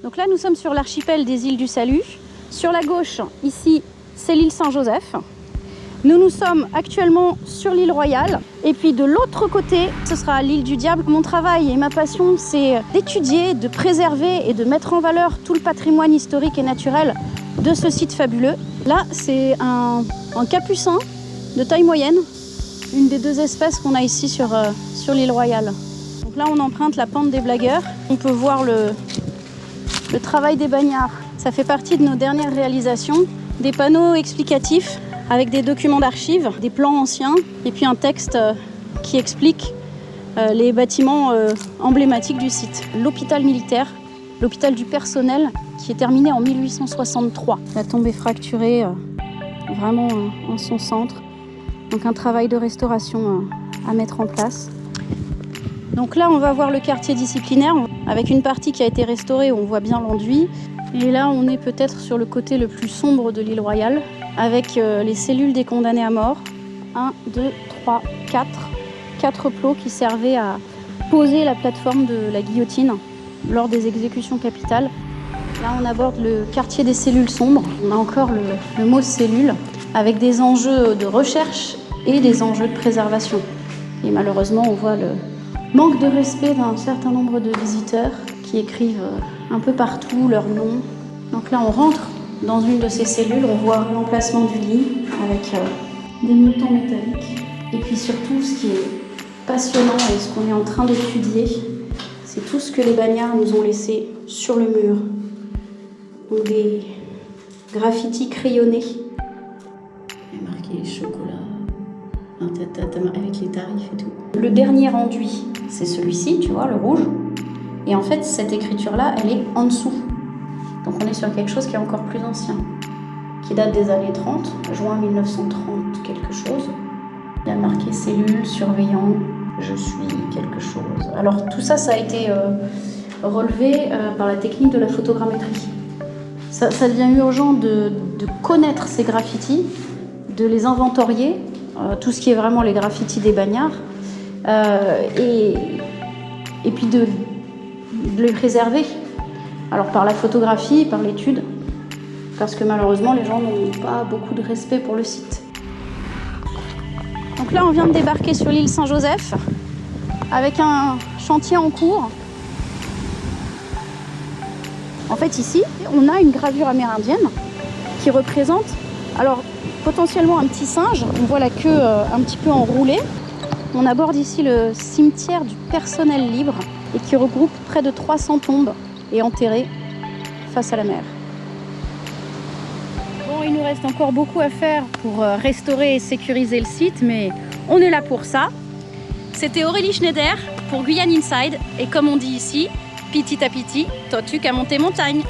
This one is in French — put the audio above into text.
Donc là, nous sommes sur l'archipel des îles du Salut. Sur la gauche, ici, c'est l'île Saint-Joseph. Nous sommes actuellement sur l'île Royale. Et puis de l'autre côté, ce sera l'île du Diable. Mon travail et ma passion, c'est d'étudier, de préserver et de mettre en valeur tout le patrimoine historique et naturel de ce site fabuleux. Là, c'est un capucin de taille moyenne, une des deux espèces qu'on a ici sur l'île Royale. Donc là, on emprunte la pente des blagueurs. On peut voir le travail des bagnards. Ça fait partie de nos dernières réalisations. Des panneaux explicatifs avec des documents d'archives, des plans anciens et puis un texte qui explique les bâtiments emblématiques du site. L'hôpital militaire, l'hôpital du personnel qui est terminé en 1863. La tombe est fracturée vraiment en son centre. Donc un travail de restauration à mettre en place. Donc là, on va voir le quartier disciplinaire avec une partie qui a été restaurée où on voit bien l'enduit. Et là, on est peut-être sur le côté le plus sombre de l'île Royale avec les cellules des condamnés à mort. 1, 2, 3, 4. 4 plots qui servaient à poser la plateforme de la guillotine lors des exécutions capitales. Là, on aborde le quartier des cellules sombres. On a encore le mot cellule avec des enjeux de recherche et des enjeux de préservation. Et malheureusement, on voit le manque de respect d'un certain nombre de visiteurs qui écrivent un peu partout leur nom. Donc là, on rentre dans une de ces cellules, on voit l'emplacement du lit avec des montants métalliques. Et puis surtout, ce qui est passionnant et ce qu'on est en train d'étudier, c'est tout ce que les bagnards nous ont laissé sur le mur. Donc des graffitis crayonnés. Il y a marqué chocolat, avec les tarifs et tout. Le dernier enduit, c'est celui-ci, tu vois, le rouge. Et en fait, cette écriture-là, elle est en dessous. Donc on est sur quelque chose qui est encore plus ancien, qui date des années 30, juin 1930 quelque chose. Il y a marqué cellule, surveillant, je suis quelque chose. Alors tout ça, ça a été relevé par la technique de la photogrammétrie. Ça devient urgent de connaître ces graffitis, de les inventorier, tout ce qui est vraiment les graffitis des bagnards, et puis de les préserver. Alors par la photographie, par l'étude, parce que malheureusement les gens n'ont pas beaucoup de respect pour le site. Donc là on vient de débarquer sur l'île Saint-Joseph avec un chantier en cours. En fait ici on a une gravure amérindienne qui représente alors potentiellement un petit singe. On voit la queue un petit peu enroulée. On aborde ici le cimetière du personnel libre et qui regroupe près de 300 tombes et enterrées face à la mer. Bon, il nous reste encore beaucoup à faire pour restaurer et sécuriser le site, mais on est là pour ça. C'était Aurélie Schneider pour Guyane Inside, et comme on dit ici, petit à petit, toi tu qu'à monter montagne.